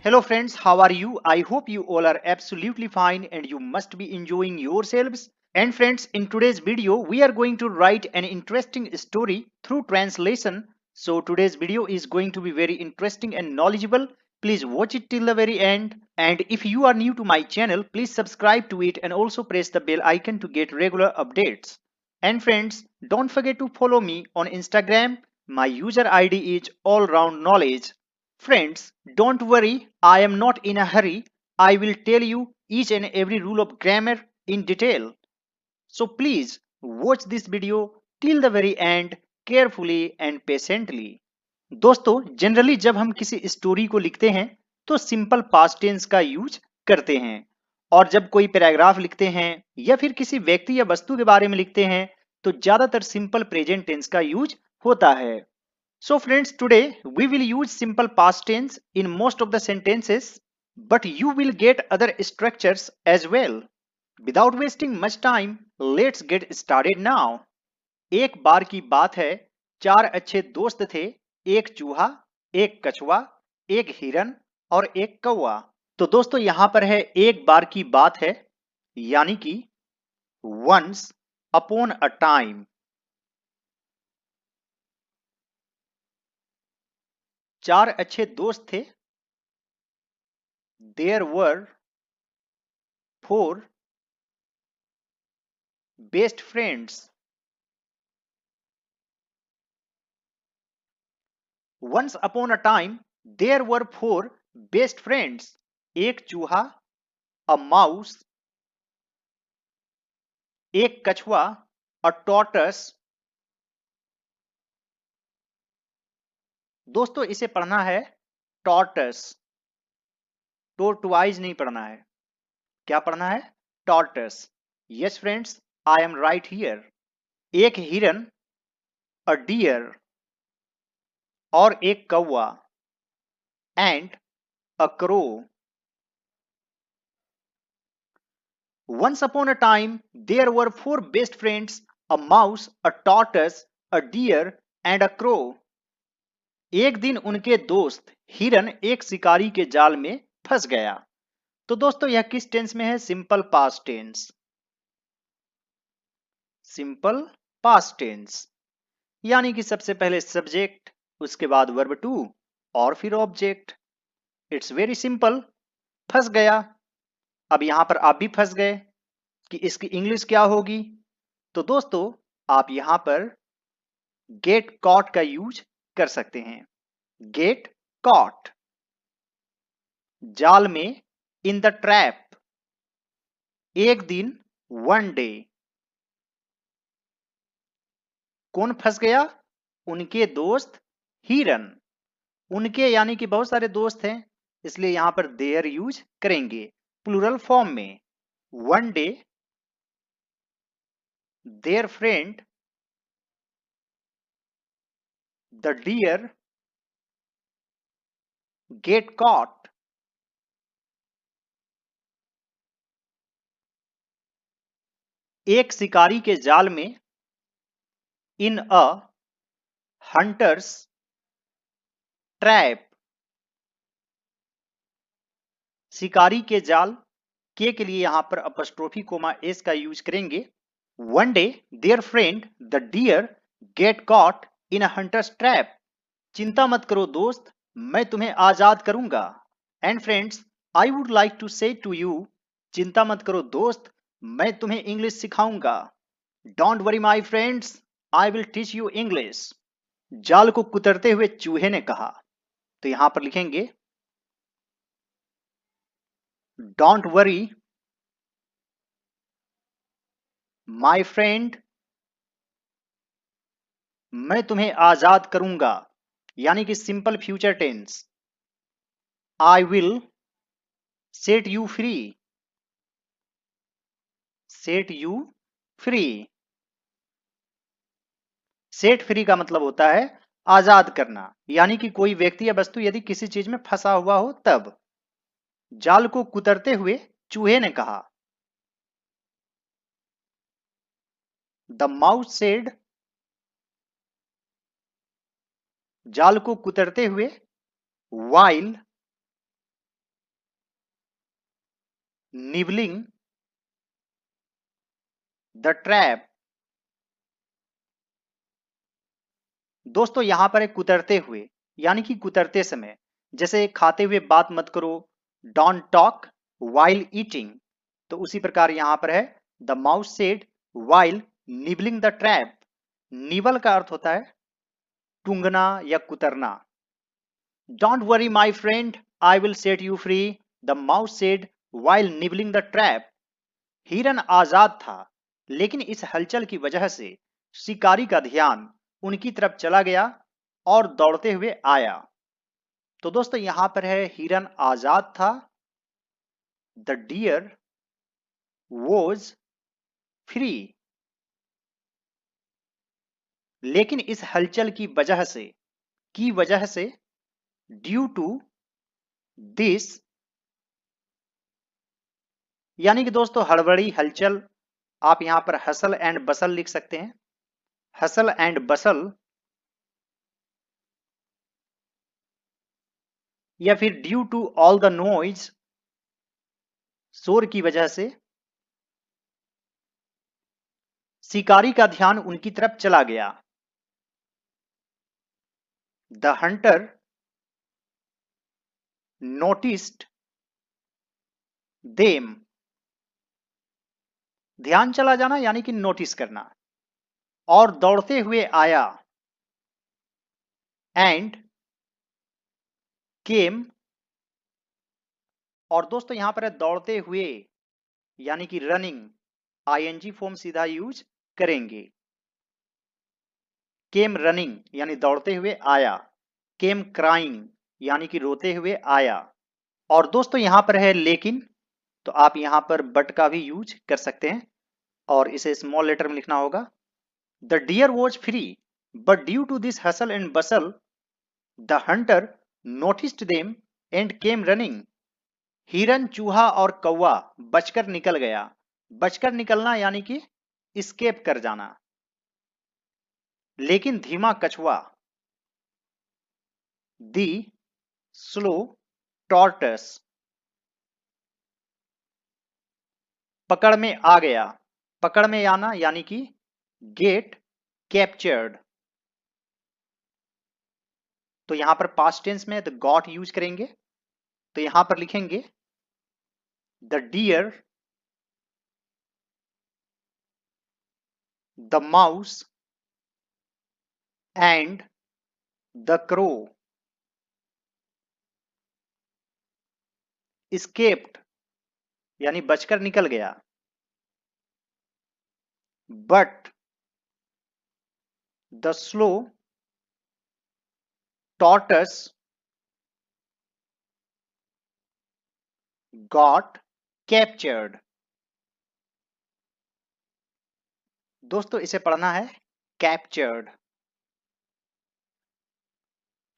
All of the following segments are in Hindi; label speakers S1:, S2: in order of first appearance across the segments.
S1: Hello friends, how are you? I hope you all are absolutely fine and you must be enjoying yourselves. And friends, in today's video, we are going to write an interesting story through translation. So today's video is going to be very interesting and knowledgeable. Please watch it till the very end. And if you are new to my channel, please subscribe to it and also press the bell icon to get regular updates. And friends, don't forget to follow me on Instagram. My user ID is allroundknowledge. Friends, don't worry, I am not in a hurry. I will tell you each and every rule of grammar in detail. So please watch this video till the very end carefully and patiently. दोस्तों जनरली जब हम किसी स्टोरी को लिखते हैं तो सिंपल पास्ट टेंस का यूज करते हैं और जब कोई पैराग्राफ लिखते हैं या फिर किसी व्यक्ति या वस्तु के बारे में लिखते हैं तो ज्यादातर सिंपल प्रेजेंट टेंस का यूज होता है. So friends, today we will use simple past tense in most of the sentences, but you will get other structures as well. Without wasting much time, let's get started now. एक बार की बात है, चार अच्छे दोस्त थे, एक चूहा, एक कछुआ, एक हिरन और एक कौवा. तो दोस्तों यहां पर है एक बार की बात है, यानी कि once upon a time. चार अच्छे दोस्त थे. There were four best friends. Once upon a time, there were four best friends. एक चूहा, a mouse, एक कछुआ, a tortoise. दोस्तों इसे पढ़ना है tortoise. tortoise नहीं पढ़ना है. क्या पढ़ना है? tortoise. Yes friends, I am right here. एक हिरन, a deer, और एक कौवा, and a crow. Once upon a time, there were four best friends, a mouse, a tortoise, a deer, and a crow. एक दिन उनके दोस्त हिरन एक शिकारी के जाल में फंस गया. तो दोस्तों यह किस टेंस में है? Simple past tense. Simple past tense यानी कि सबसे पहले सब्जेक्ट, उसके बाद वर्ब टू और फिर ऑब्जेक्ट. It's very simple. फंस गया. अब यहां पर आप भी फंस गए कि इसकी इंग्लिश क्या होगी. तो दोस्तों आप यहां पर गेट कॉट का यूज कर सकते हैं. Get caught. जाल में, इन द ट्रैप. एक दिन, वन डे. कौन फंस गया? उनके दोस्त हिरन. उनके यानी कि बहुत सारे दोस्त हैं, इसलिए यहां पर देयर यूज करेंगे प्लूरल फॉर्म में. One day their friend the deer get caught. एक शिकारी के जाल में, इन अ हंटर्स ट्रैप. शिकारी के जाल के लिए यहां पर अपस्ट्रोफी कोमा एस का यूज करेंगे. One day their friend the deer get caught in a hunter's trap. चिंता मत करो दोस्त, मैं तुम्हें आजाद करूंगा. And friends, I would like to say to you, चिंता मत करो दोस्त, मैं तुम्हें इंग्लिश सिखाऊंगा. Don't worry my friends, I will teach you English. जाल को कुतरते हुए चूहे ने कहा. तो यहां पर लिखेंगे डोंट वरी माई फ्रेंड, मैं तुम्हें आजाद करूंगा, यानी कि simple future tense. I will set you free. Set you free. Set free का मतलब होता है आजाद करना, यानी कि कोई व्यक्ति या वस्तु यदि किसी चीज में फंसा हुआ हो तब. जाल को कुतरते हुए चूहे ने कहा. The mouse said. जाल को कुतरते हुए, वाइल nibbling the trap। दोस्तों यहां पर है कुतरते हुए, यानी कि कुतरते समय, जैसे खाते हुए बात मत करो, डोंट टॉक वाइल ईटिंग। तो उसी प्रकार यहां पर है the mouse said while nibbling the trap. Nibble का अर्थ होता है टूंगना या कुतरना। Don't worry my friend, I will set you free, the mouse said while nibbling the trap. हिरन आजाद था, लेकिन इस हलचल की वजह से शिकारी का ध्यान उनकी तरफ चला गया और दौड़ते हुए आया। तो दोस्तों यहां पर है हिरन आजाद था, द डियर वॉज फ्री, लेकिन इस हलचल की वजह से ड्यू टू दिस, यानी कि दोस्तों हड़बड़ी हलचल, आप यहां पर हसल एंड बसल लिख सकते हैं, हसल एंड बसल, या फिर due to all the noise, शोर की वजह से शिकारी का ध्यान उनकी तरफ चला गया। द हंटर नोटिस्ड देम, ध्यान चला जाना यानी कि नोटिस करना, और दौड़ते हुए आया, एंड केम, और दोस्तों यहां पर है दौड़ते हुए यानी कि रनिंग, आईएनजी फॉर्म सीधा यूज करेंगे। केम रनिंग यानी दौड़ते हुए आया, केम क्राइंग यानी कि रोते हुए आया। और दोस्तों यहां पर है लेकिन, तो आप यहां पर बट का भी यूज कर सकते हैं और इसे स्मॉल लेटर में लिखना होगा। The deer was free, but due to this hustle and bustle the hunter noticed them and came running. हिरन, चूहा और कौवा बचकर निकल गया। बचकर निकलना यानी कि स्केप कर जाना। लेकिन धीमा कछुआ, दी स्लो टॉर्टस, पकड़ में आ गया। पकड़ में आना यानी कि गेट कैप्चर्ड। तो यहां पर पास्ट टेंस में तो गॉट यूज करेंगे, तो यहां पर लिखेंगे the deer, the mouse and the crow escaped, यानी बचकर निकल गया। But the slow tortoise got captured। दोस्तों इसे पढ़ना है captured।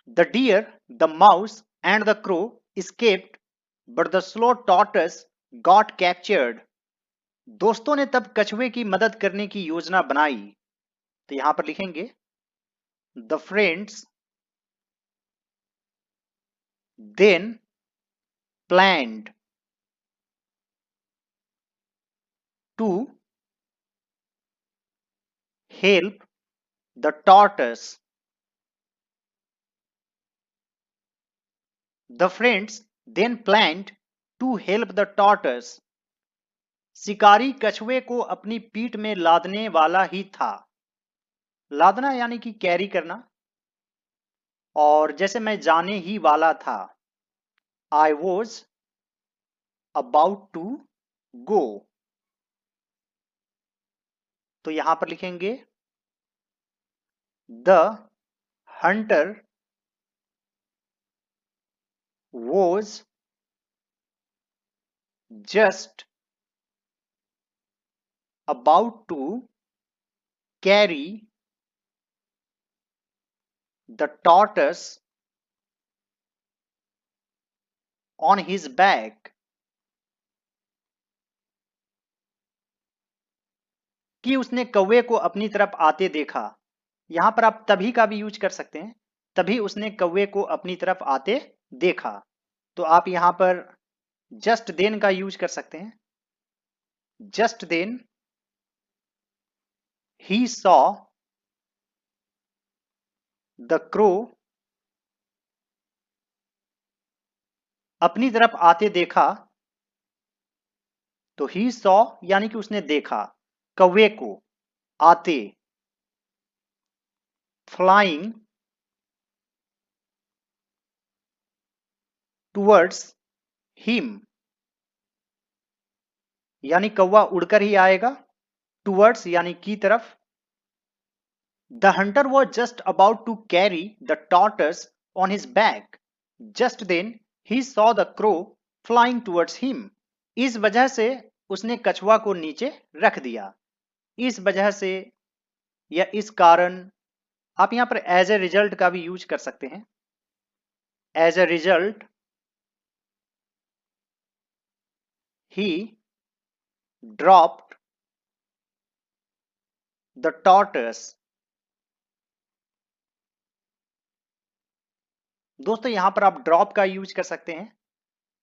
S1: The deer, the mouse and the crow escaped, but the slow tortoise got captured। दोस्तों ने तब कछुए की मदद करने की योजना बनाई, तो यहां पर लिखेंगे the friends then planned to help the tortoise। The friends then planned to help the tortoise। शिकारी कछुए को अपनी पीठ में लादने वाला ही था। लादना यानी कि कैरी करना, और जैसे मैं जाने ही वाला था, I was about to go, तो यहां पर लिखेंगे the hunter was just about to carry the tortoise on his back. कि उसने कौवे को अपनी तरफ आते देखा। यहां पर आप तभी का भी यूज कर सकते हैं, तभी उसने कौवे को अपनी तरफ आते देखा। तो आप यहां पर जस्ट देन का यूज कर सकते हैं। Just then he saw the crow, अपनी तरफ आते देखा, तो ही सॉ यानी कि उसने देखा कौवे को आते, फ्लाइंग टूवर्ड्स हिम, यानी कौवा उड़कर ही आएगा, टूवर्ड्स यानी की तरफ। The hunter was just about to carry the tortoise on his back, just then he saw the crow flying towards him. इस वजह से उसने कछुआ को नीचे रख दिया। इस वजह से या इस कारण, आप यहां पर एज ए रिजल्ट का भी यूज कर सकते हैं। As a result he dropped the tortoise. दोस्तों यहां पर आप ड्रॉप का यूज कर सकते हैं।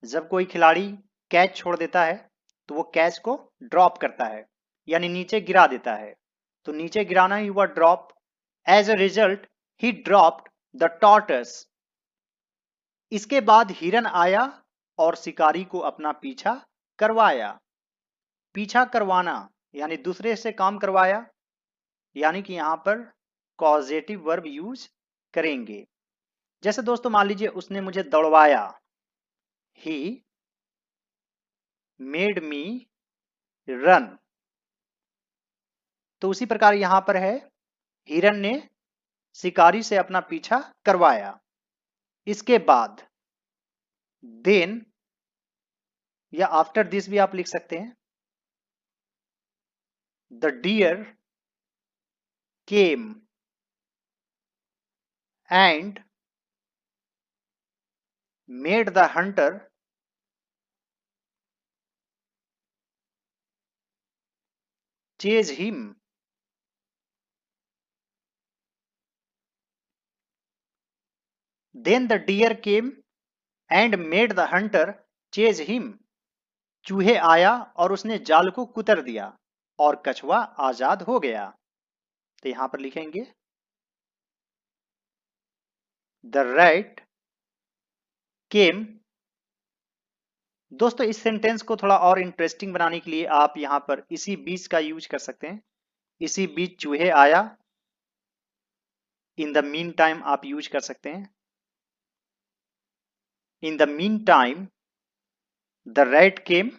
S1: जब कोई खिलाड़ी कैच छोड़ देता है तो वो कैच को ड्रॉप करता है, यानी नीचे गिरा देता है, तो नीचे गिराना ही हुआ drop. As a result he dropped the tortoise. इसके बाद हिरन आया और शिकारी को अपना पीछा करवाया। पीछा करवाना यानी दूसरे से काम करवाया, यानी कि यहां पर कॉजेटिव वर्ब यूज करेंगे। जैसे दोस्तों मान लीजिए उसने मुझे दौड़वाया, ही मेड मी रन, तो उसी प्रकार यहां पर है हिरन ने शिकारी से अपना पीछा करवाया। इसके बाद देन या आफ्टर दिस भी आप लिख सकते हैं। The deer came and made the hunter chase him. Then the deer came and made the hunter chase him. चूहे आया और उसने जाल को कुतर दिया और कछुआ आजाद हो गया। तो यहां पर लिखेंगे द रैट केम। दोस्तों इस सेंटेंस को थोड़ा और इंटरेस्टिंग बनाने के लिए आप यहां पर इसी बीच का यूज कर सकते हैं। इसी बीच चूहे आया, इन द मीन टाइम आप यूज कर सकते हैं। In the mean time the rat came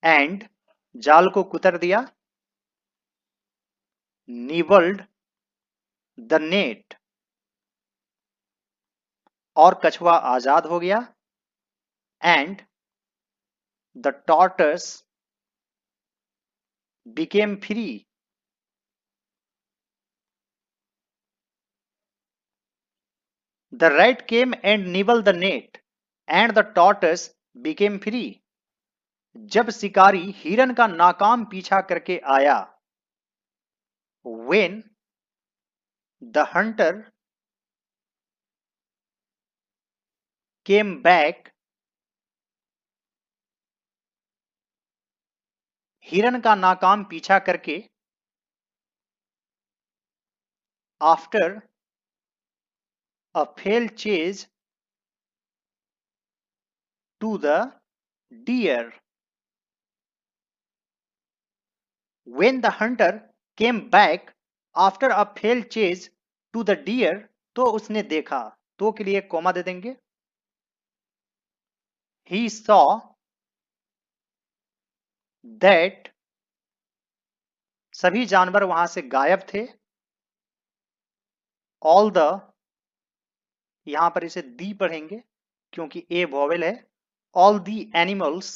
S1: and, जाल को कुतर दिया, निवल्ड द नेट, और कछुआ आजाद हो गया, and the tortoise became free. The rat came and nibbled the net and the tortoise became free. जब शिकारी हिरन का नाकाम पीछा करके आया, when the hunter came back, हिरन का नाकाम पीछा करके, after a failed chase to the deer, when the hunter came back after a failed chase to the deer, तो उसने देखा, तो के लिए कोमा दे देंगे। he saw that, सभी जानवर वहां से गायब थे। all the, यहां पर इसे दी पढ़ेंगे क्योंकि ए वॉवेल है। all the animals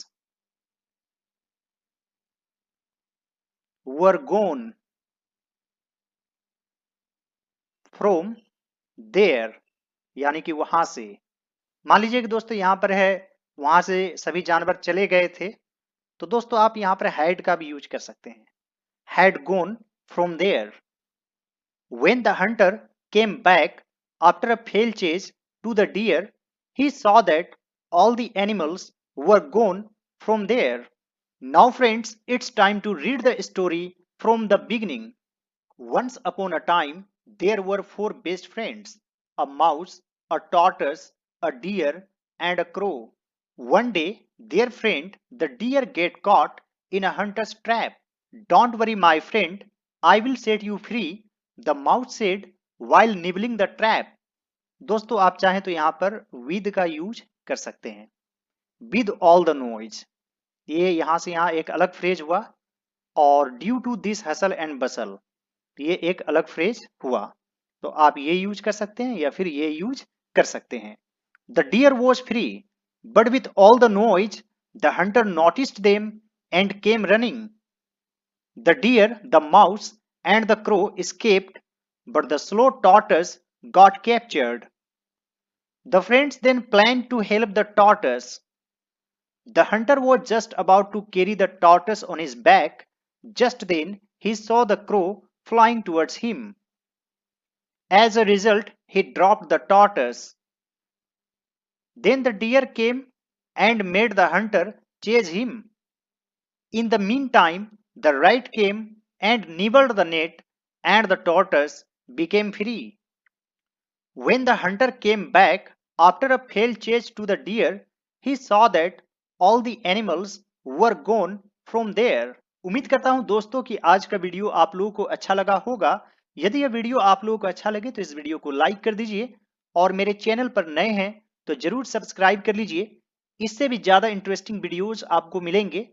S1: were gone from there, यानी कि वहां से। मान लीजिए कि दोस्तों यहां पर है वहां से सभी जानवर चले गए थे, तो दोस्तों आप यहां पर हैड का भी यूज कर सकते हैं। Had gone from there। when the hunter came back after a failed chase to the deer, he saw that all the animals were gone from there. Now friends, it's time to read the story from the beginning. Once upon a time, there were four best friends: a mouse, a tortoise, a deer, and a crow. One day, their friend, the deer, get caught in a hunter's trap. Don't worry, my friend, I will set you free, the mouse said while nibbling the trap. दोस्तों आप चाहें तो यहाँ पर with का यूज कर सकते हैं. With all the noise. ये यहाँ से यहाँ एक अलग फ्रेज हुआ, और due to this hustle and bustle, ये एक अलग फ्रेज हुआ. तो आप ये यूज कर सकते हैं या फिर ये यूज कर सकते हैं. The deer was free, but with all the noise the hunter noticed them and came running. The deer, the mouse and the crow escaped, but the slow tortoise got captured. The friends then planned to help the tortoise. The hunter was just about to carry the tortoise on his back. Just then, he saw the crow flying towards him. As a result, he dropped the tortoise. Then the deer came and made the hunter chase him. In the meantime, the rat came and nibbled the net, and the tortoise became free. When the hunter came back after a failed chase to the deer, he saw that all the animals were gone from there. उम्मीद करता हूं दोस्तों कि आज का वीडियो आप लोगों को अच्छा लगा होगा. यदि यह वीडियो आप लोगों को अच्छा लगे तो इस वीडियो को लाइक कर दीजिए, और मेरे चैनल पर नए हैं तो जरूर सब्सक्राइब कर लीजिए. इससे भी ज्यादा इंटरेस्टिंग वीडियोस आपको मिलेंगे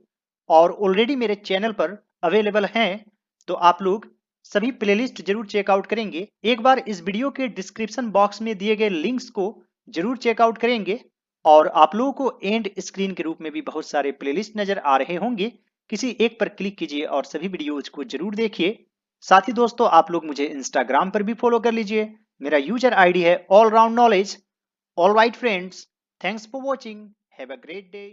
S1: और ऑलरेडी मेरे चैनल पर अवेलेबल हैं, तो आप लोग सभी प्लेलिस्ट जरूर चेकआउट करेंगे. एक बार इस वीडियो के डिस्क्रिप्शन बॉक्स में दिए गए लिंक्स को जरूर चेकआउट करेंगे, और आप लोगों को एंड स्क्रीन के रूप में भी बहुत सारे प्लेलिस्ट नजर आ रहे होंगे. किसी एक पर क्लिक कीजिए और सभी वीडियोज को जरूर देखिए. साथ ही दोस्तों आप लोग मुझे इंस्टाग्राम पर भी फॉलो कर लीजिए. मेरा यूजर आईडी है all round knowledge. All right friends, thanks for watching. Have a great day.